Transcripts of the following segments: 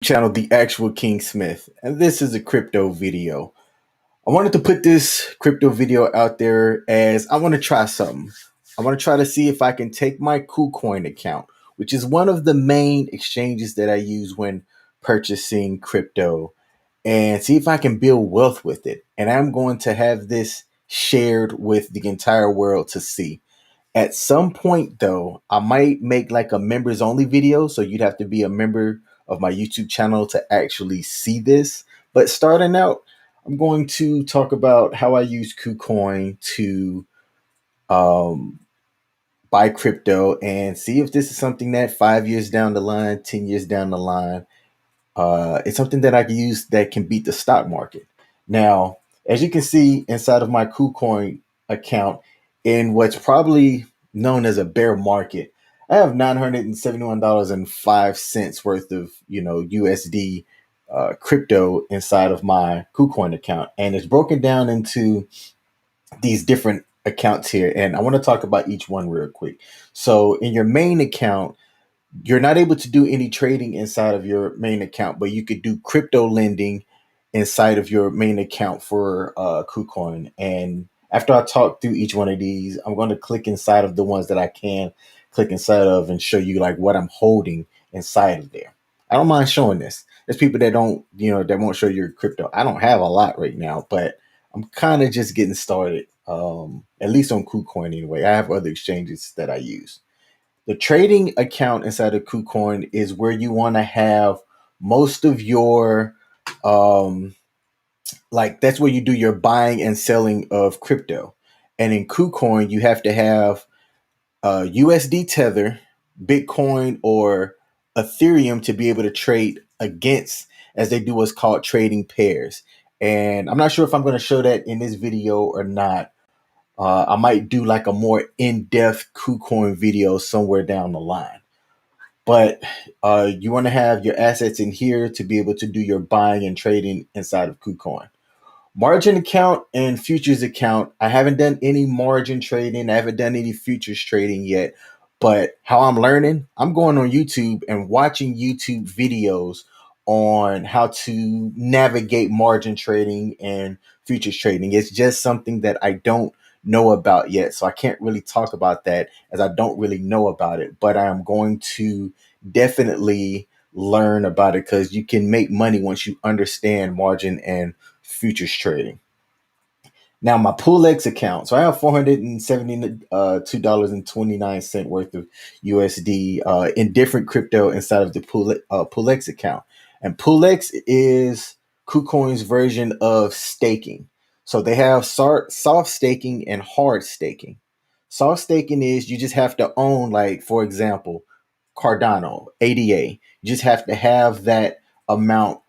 Channel, The Actual King Smith, and this is a crypto video. I wanted to put this crypto video out there as I want to try something. I want to try to see if I can take my KuCoin account, which is one of the main exchanges that I use when purchasing crypto, and see if I can build wealth with it. And I'm going to have this shared with the entire world to see. At some point, though, I might make like a members only video. So you'd have to be a member of my YouTube channel to actually see this. But starting out, I'm going to talk about how I use KuCoin to um, buy crypto and see if this is something that 5 years down the line, 10 years down the line, it's something that I can use that can beat the stock market. Now, as you can see inside of my KuCoin account, in what's probably known as a bear market, I have $971.05 worth of USD crypto inside of my KuCoin account, and it's broken down into these different accounts here. And I want to talk about each one real quick. So, in your main account, you're not able to do any trading inside of your main account, but you could do crypto lending inside of your main account for KuCoin. And after I talk through each one of these, I'm going to click inside of the ones that I can click inside of and show you like what I'm holding inside of there. I don't mind showing this. There's people that don't, that won't show your crypto. I don't have a lot right now, but I'm kind of just getting started. At least on KuCoin anyway. I have other exchanges that I use. The trading account inside of KuCoin is where you want to have most of your like that's where you do your buying and selling of crypto. And in KuCoin, you have to have USD Tether, Bitcoin, or Ethereum to be able to trade against, as they do what's called trading pairs. And I'm not sure if I'm going to show that in this video or not. I might do like a more in-depth KuCoin video somewhere down the line. But you want to have your assets in here to be able to do your buying and trading inside of KuCoin. Margin account and futures account. I haven't done any margin trading. I haven't done any futures trading yet. But how I'm learning, I'm going on YouTube and watching YouTube videos on how to navigate margin trading and futures trading. It's just something that I don't know about yet. So I can't really talk about that as I don't really know about it. But I am going to definitely learn about it because you can make money once you understand margin and futures trading. Now my PoolX account. So I have $472.29 worth of USD in different crypto inside of the PoolX account. And PoolX is KuCoin's version of staking. So they have soft staking and hard staking. Soft staking is you just have to own, like, for example, Cardano, ADA. You just have to have that amount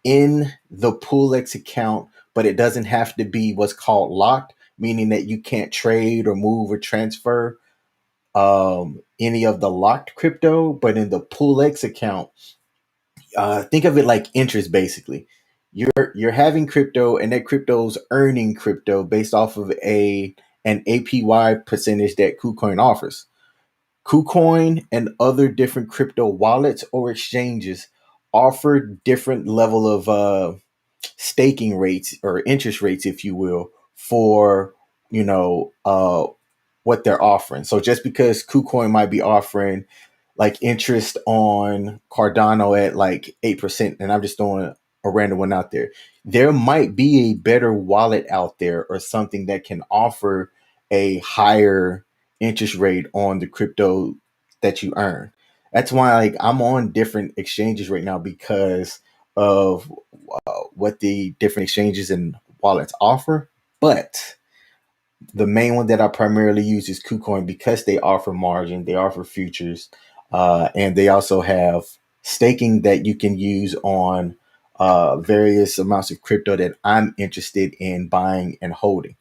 in the PoolX account, but it doesn't have to be what's called locked, meaning that you can't trade or move or transfer any of the locked crypto. But in the PoolX account, think of it like interest basically. You're having crypto, and that crypto's earning crypto based off of an APY percentage that KuCoin offers. KuCoin and other different crypto wallets or exchanges offer different level of staking rates or interest rates, if you will, for you know uh, what they're offering. So just because KuCoin might be offering like interest on Cardano at like 8%, and I'm just throwing a random one out there might be a better wallet out there or something that can offer a higher interest rate on the crypto that you earn. That's why like I'm on different exchanges right now because of what the different exchanges and wallets offer. But the main one that I primarily use is KuCoin because they offer margin, they offer futures, and they also have staking that you can use on various amounts of crypto that I'm interested in buying and holding.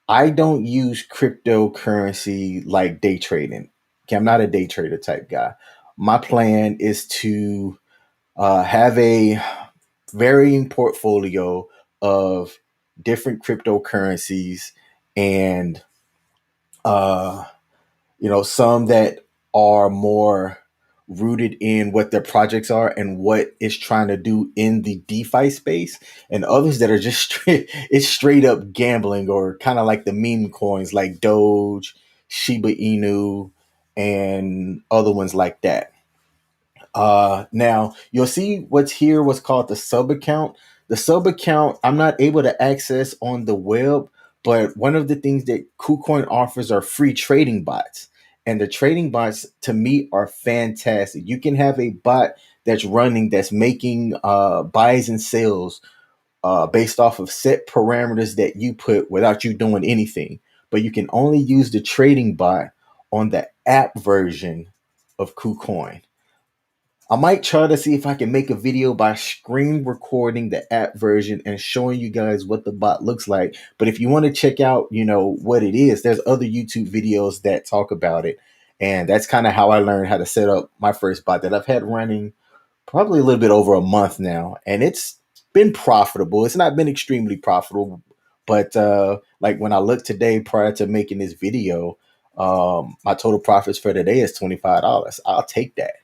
I don't use cryptocurrency like day trading. Okay, I'm not a day trader type guy. My plan is to have a varying portfolio of different cryptocurrencies and some that are more rooted in what their projects are and what it's trying to do in the DeFi space, and others that are just it's straight up gambling, or kind of like the meme coins like Doge, Shiba Inu, and other ones like that. Now you'll see what's called the sub account. The sub account I'm not able to access on the web, but one of the things that KuCoin offers are free trading bots. And the trading bots to me are fantastic. You can have a bot that's running, that's making buys and sells based off of set parameters that you put without you doing anything. But you can only use the trading bot on the app version of KuCoin. I might try to see if I can make a video by screen recording the app version and showing you guys what the bot looks like. But if you want to check out, what it is, there's other YouTube videos that talk about it. And that's kind of how I learned how to set up my first bot that I've had running probably a little bit over a month now. And it's been profitable. It's not been extremely profitable, but like when I looked today prior to making this video, my total profits for today is $25. I'll take that,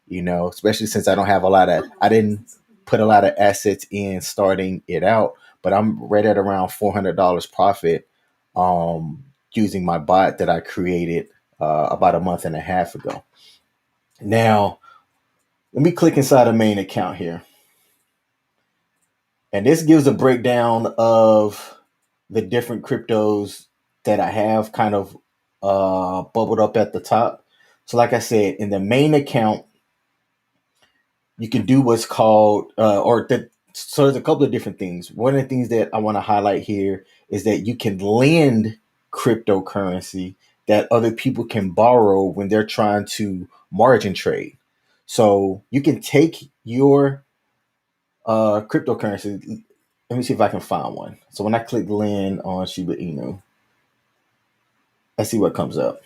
especially since I didn't put a lot of assets in starting it out, but I'm right at around $400 profit using my bot that I created about a month and a half ago. Now, let me click inside a main account here. And this gives a breakdown of the different cryptos that I have kind of bubbled up at the top. So like I said, in the main account, you can do what's called, so there's a couple of different things. One of the things that I want to highlight here is that you can lend cryptocurrency that other people can borrow when they're trying to margin trade. So you can take your cryptocurrency. Let me see if I can find one. So when I click lend on Shiba Inu, let's see what comes up.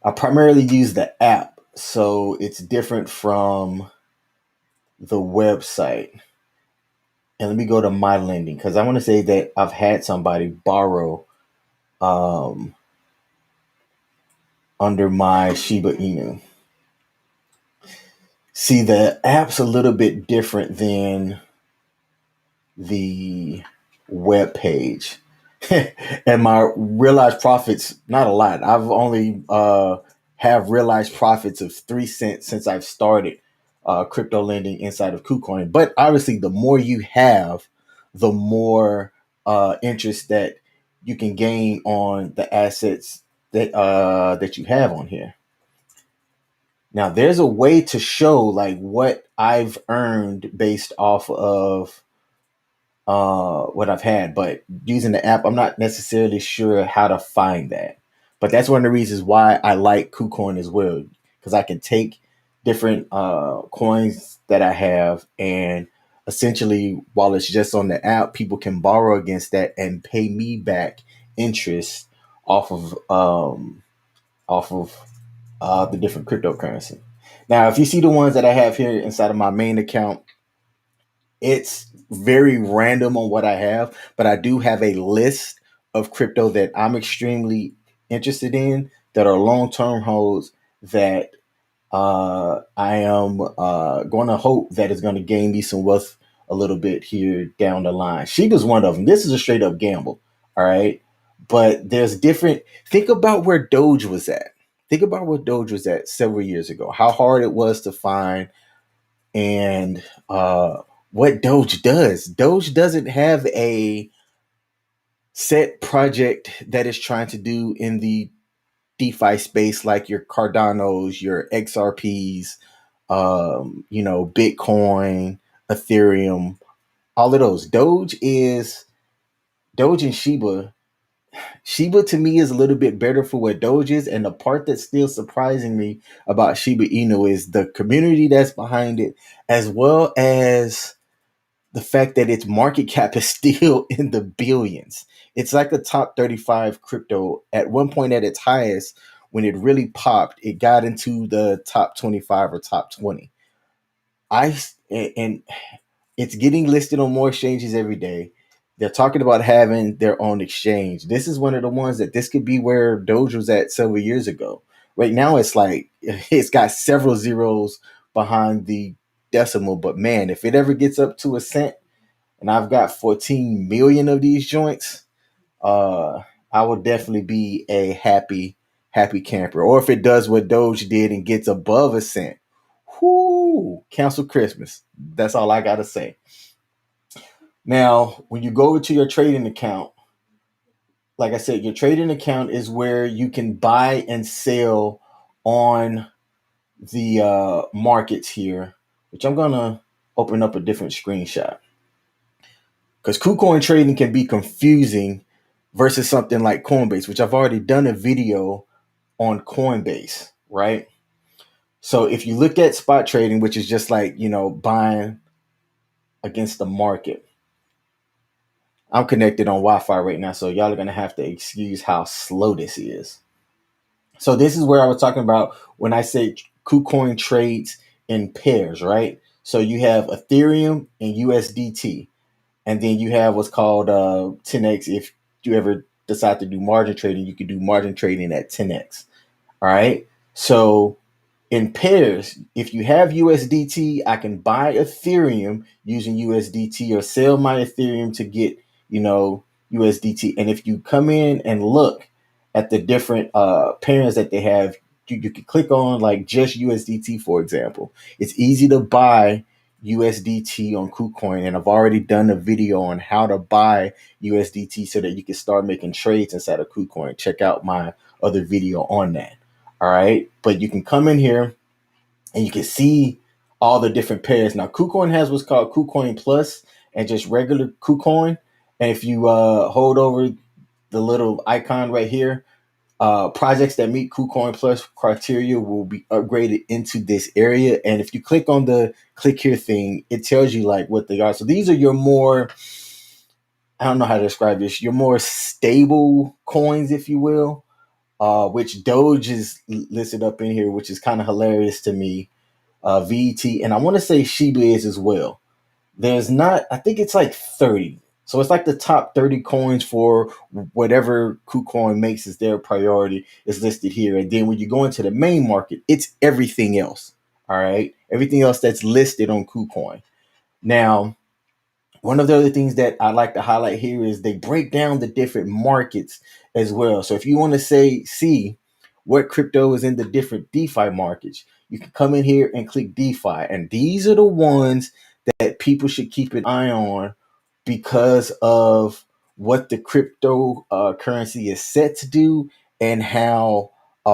I primarily use the app, so it's different from the website. And let me go to my lending, because I want to say that I've had somebody borrow under my Shiba Inu. See, the app's a little bit different than the web page. And my realized profits, not a lot. I've only have realized profits of 3 cents since I've started crypto lending inside of KuCoin. But obviously, the more you have, the more interest that you can gain on the assets that you have on here. Now, there's a way to show like what I've earned based off of what I've had, but using the app, I'm not necessarily sure how to find that. But that's one of the reasons why I like KuCoin as well, because I can take different coins that I have, and essentially, while it's just on the app, people can borrow against that and pay me back interest off of the different cryptocurrency. Now, if you see the ones that I have here inside of my main account, it's very random on what I have, but I do have a list of crypto that I'm extremely interested in, that are long-term holds, that I am going to hope that is going to gain me some wealth a little bit here down the line. Shiba's one of them. This is a straight up gamble. All right. But there's different. Think about where Doge was at. Think about where Doge was at several years ago, how hard it was to find, and what Doge does. Doge doesn't have a set project that is trying to do in the DeFi space like your Cardanos, your XRPs, Bitcoin, Ethereum, all of those. Doge and Shiba. Shiba to me is a little bit better for what Doge is. And the part that's still surprising me about Shiba Inu is the community that's behind it, as well as the fact that its market cap is still in the billions. It's like a top 35 crypto. At one point at its highest, when it really popped, it got into the top 25 or top 20. And it's getting listed on more exchanges every day. They're talking about having their own exchange. This is one of the ones that this could be where Doge was at several years ago. Right now, it's like it's got several zeros behind the decimal. But man, if it ever gets up to a cent, and I've got 14 million of these joints, uh, I will definitely be a happy camper. Or if it does what Doge did and gets above a cent, whoo, cancel Christmas. That's all I gotta say. Now, when you go to your trading account, like I said, your trading account is where you can buy and sell on the markets here, which I'm gonna open up a different screenshot because KuCoin trading can be confusing versus something like Coinbase, which I've already done a video on Coinbase, right? So if you look at spot trading, which is just like, buying against the market. I'm connected on Wi-Fi right now, so y'all are going to have to excuse how slow this is. So this is where I was talking about when I say KuCoin trades in pairs, right? So you have Ethereum and USDT, and then you have what's called 10x. If you ever decide to do margin trading, you can do margin trading at 10x. All right. So in pairs, if you have USDT, I can buy Ethereum using USDT or sell my Ethereum to get, USDT. And if you come in and look at the different pairs that they have, you can click on like just USDT, for example. It's easy to buy USDT on KuCoin, and I've already done a video on how to buy USDT so that you can start making trades inside of KuCoin. Check out my other video on that. All right. But you can come in here and you can see all the different pairs. Now, KuCoin has what's called KuCoin Plus and just regular KuCoin. And if you hold over the little icon right here, projects that meet KuCoin Plus criteria will be upgraded into this area. And if you click on the click here thing, it tells you like what they are. So these are your more, I don't know how to describe this, your more stable coins, if you will. Which Doge is listed up in here, which is kind of hilarious to me. VT, and I want to say Shiba is as well. There's not, I think it's like 30. So it's like the top 30 coins for whatever KuCoin makes as their priority is listed here. And then when you go into the main market, it's everything else. All right. Everything else that's listed on KuCoin. Now, one of the other things that I like to highlight here is they break down the different markets as well. So if you want to see what crypto is in the different DeFi markets, you can come in here and click DeFi. And these are the ones that people should keep an eye on because of what the crypto currency is set to do and how a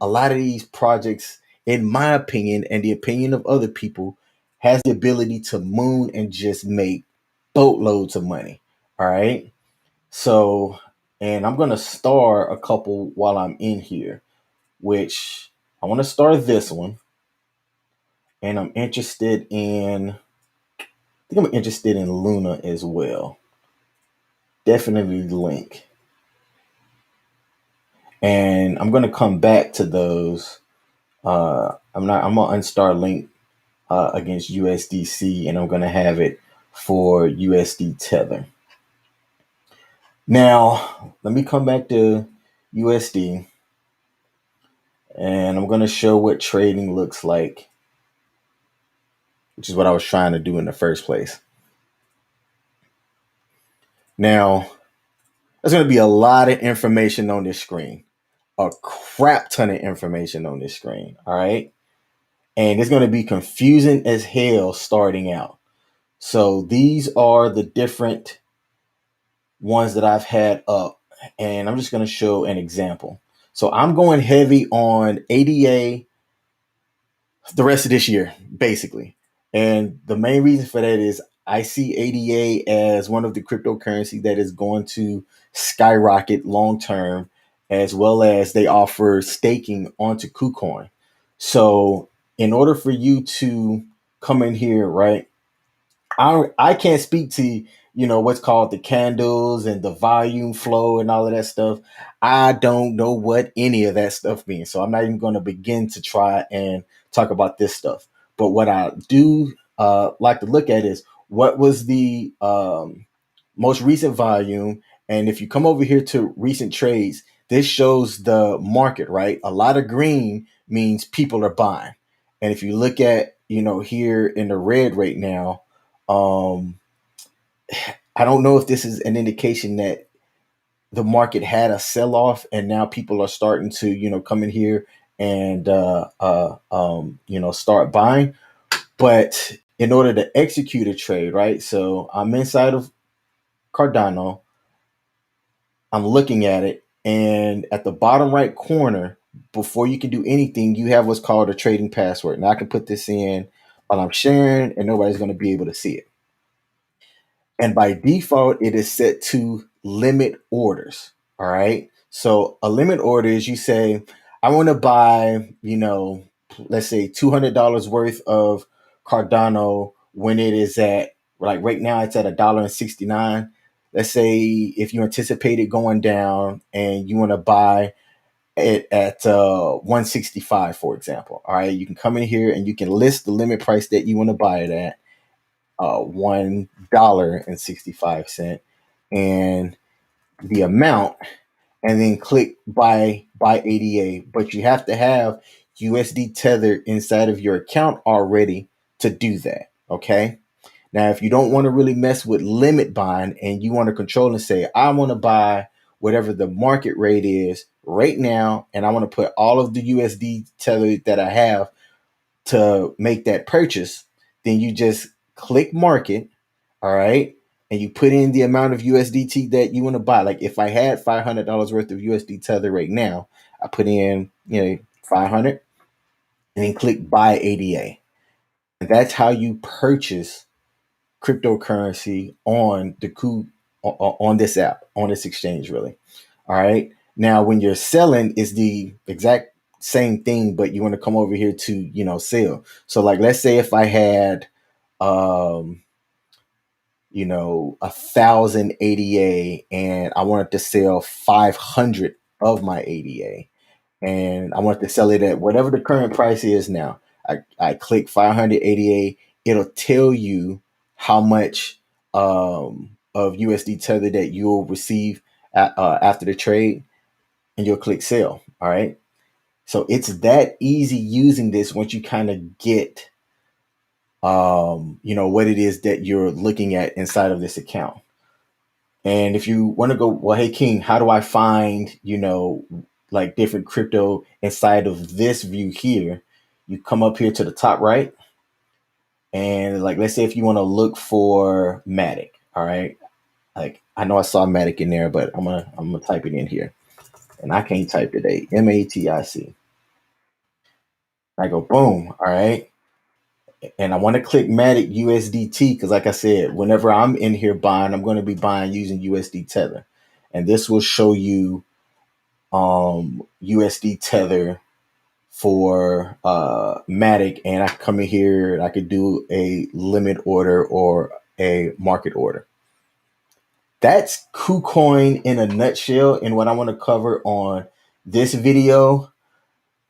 lot of these projects, in my opinion, and the opinion of other people, has the ability to moon and just make boatloads of money. All right. So, and I'm going to star a couple while I'm in here, which I want to star this one. And I'm interested in, I think I'm interested in Luna as well. Definitely link. And I'm going to come back to those. I'm going to unstar link against USDC, and I'm going to have it for USD Tether. Now, let me come back to USD, and I'm going to show what trading looks like, which is what I was trying to do in the first place. Now, there's going to be a lot of information on this screen, a crap ton of information on this screen. All right. And it's going to be confusing as hell starting out. So these are the different ones that I've had up, and I'm just going to show an example. So I'm going heavy on ADA the rest of this year, basically. And the main reason for that is I see ADA as one of the cryptocurrency that is going to skyrocket long term, as well as they offer staking onto KuCoin. So in order for you to come in here, right, I can't speak to what's called the candles and the volume flow and all of that stuff. I don't know what any of that stuff means, so I'm not even going to begin to try and talk about this stuff. But what I do like to look at is what was the most recent volume, and if you come over here to recent trades, this shows the market, right? A lot of green means people are buying. And if you look at, here in the red right now, um, I don't know if this is an indication that the market had a sell off and now people are starting to, come in here and, start buying. But in order to execute a trade, right? So I'm inside of Cardano. I'm looking at it, and at the bottom right corner, before you can do anything, you have what's called a trading password. Now I can put this in while I'm sharing, and nobody's going to be able to see it. And by default, it is set to limit orders. All right. So a limit order is you say, I want to buy, let's say $200 worth of Cardano when it is at, like right now, it's at $1.69. Let's say if you anticipate it going down and you want to buy it at 165, for example. All right. You can come in here and you can list the limit price that you want to buy it at, $1.65, and the amount, and then click buy ADA. But you have to have USD Tether inside of your account already to do that. Okay. Now, if you don't want to really mess with limit buying and you want to control and say, I want to buy whatever the market rate is right now, and I want to put all of the USD Tether that I have to make that purchase, then you just click market, all right, and you put in the amount of USDT that you want to buy. Like if I had $500 worth of USD Tether right now, I put in 500, and then click buy ADA, and that's how you purchase cryptocurrency on the on this app, on this exchange, really. All right. Now, when you're selling, is the exact same thing, but you want to come over here to sell. So, like, let's say if I had, 1,000 ADA, and I wanted to sell 500 of my ADA, and I want to sell it at whatever the current price is now. I click 500 ADA. It'll tell you how much of USD Tether that you'll receive after the trade, and you'll click sell. All right. So it's that easy using this once you kind of get, what it is that you're looking at inside of this account. And if you want to go, well, hey, King, how do I find, like different crypto inside of this view here? You come up here to the top right. And like, let's say if you want to look for Matic, all right. Like I know I saw Matic in there, but I'm gonna type it in here. And I can't type today. MATIC. I go boom, all right. And I want to click Matic USDT because, like I said, whenever I'm in here buying, I'm going to be buying using USD Tether, and this will show you USD Tether for Matic, and I come in here, I could do a limit order or a market order. That's KuCoin in a nutshell, and what I want to cover on this video.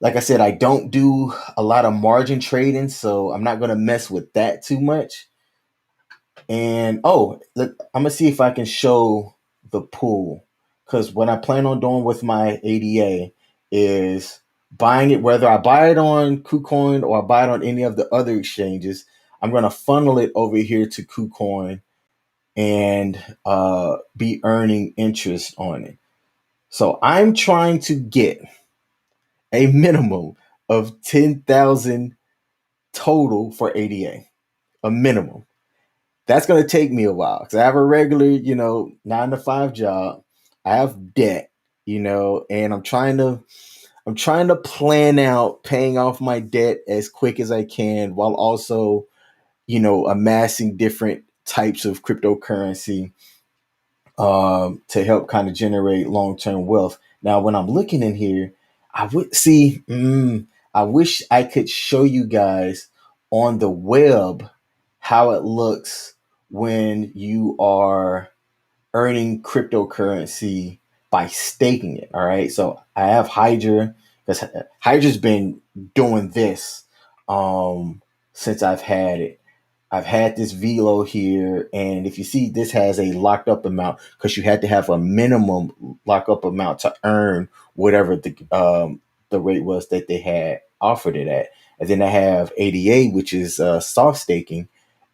Like I said, I don't do a lot of margin trading, so I'm not going to mess with that too much. And look, I'm going to see if I can show the pool, because what I plan on doing with my ADA is buying it, whether I buy it on KuCoin or I buy it on any of the other exchanges. I'm going to funnel it over here to KuCoin and be earning interest on it. So I'm trying to get a minimum of 10,000 total for ADA, a minimum. That's going to take me a while because I have a regular, 9 to 5 job. I have debt, and I'm trying to plan out paying off my debt as quick as I can while also, amassing different types of cryptocurrency to help kind of generate long-term wealth. Now, when I'm looking in here, I would see, I wish I could show you guys on the web how it looks when you are earning cryptocurrency by staking it. All right. So I have Hydra, because Hydra's been doing this since I've had it. I've had this velo here, and if you see, this has a locked up amount because you had to have a minimum lockup amount to earn whatever the rate was that they had offered it at. And then I have ADA, which is soft staking,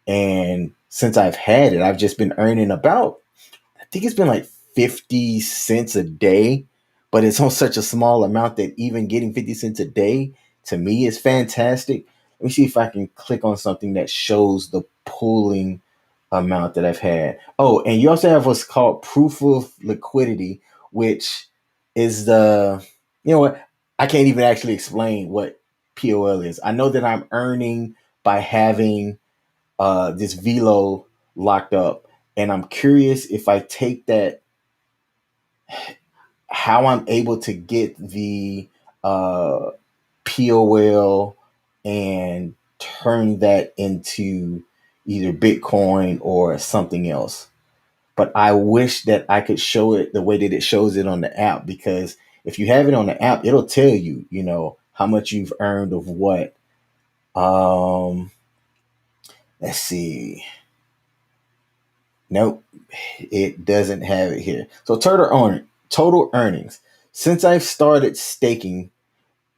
and since I've had it, I've just been earning about, I think it's been like 50 cents a day, but it's on such a small amount that even getting 50 cents a day to me is fantastic. Let me see if I can click on something that shows the pooling amount that I've had. Oh, and you also have what's called proof of liquidity, which is you know what? I can't even actually explain what POL is. I know that I'm earning by having this velo locked up, and I'm curious if I take that, how I'm able to get the uh, POL and turn that into either Bitcoin or something else. But I wish that I could show it the way that it shows it on the app, because if you have it on the app, it'll tell you, how much you've earned of what. Um, let's see. Nope, it doesn't have it here. So total earnings since I've started staking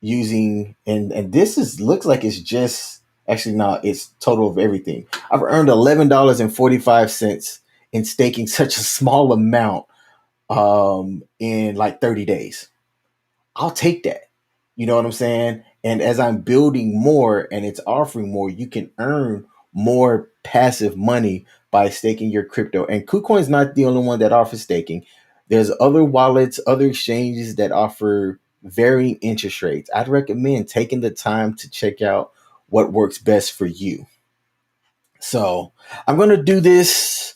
using, and this is looks like it's just, actually no, it's total of everything. I've earned $11.45 in staking such a small amount in like 30 days. I'll take that. You know what I'm saying? And as I'm building more and it's offering more, you can earn more passive money by staking your crypto. And KuCoin's not the only one that offers staking. There's other wallets, other exchanges that offer varying interest rates. I'd recommend taking the time to check out what works best for you. So I'm going to do this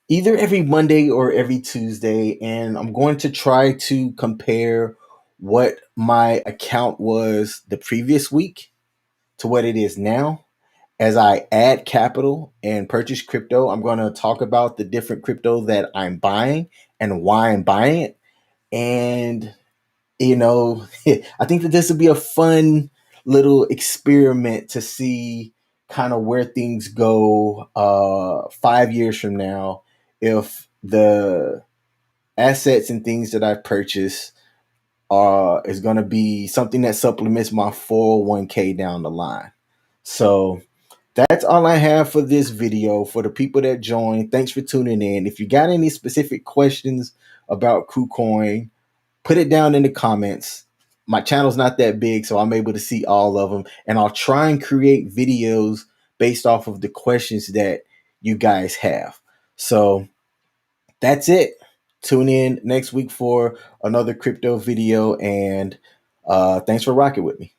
either every Monday or every Tuesday, and I'm going to try to compare what my account was the previous week to what it is now. As I add capital and purchase crypto, I'm going to talk about the different crypto that I'm buying and why I'm buying it. And, I think that this would be a fun little experiment to see kind of where things go 5 years from now, if the assets and things that I purchase is going to be something that supplements my 401k down the line. So that's all I have for this video. For the people that joined, thanks for tuning in. If you got any specific questions about KuCoin, put it down in the comments. My channel's not that big, so I'm able to see all of them, and I'll try and create videos based off of the questions that you guys have. So that's it. Tune in next week for another crypto video, and thanks for rocking with me.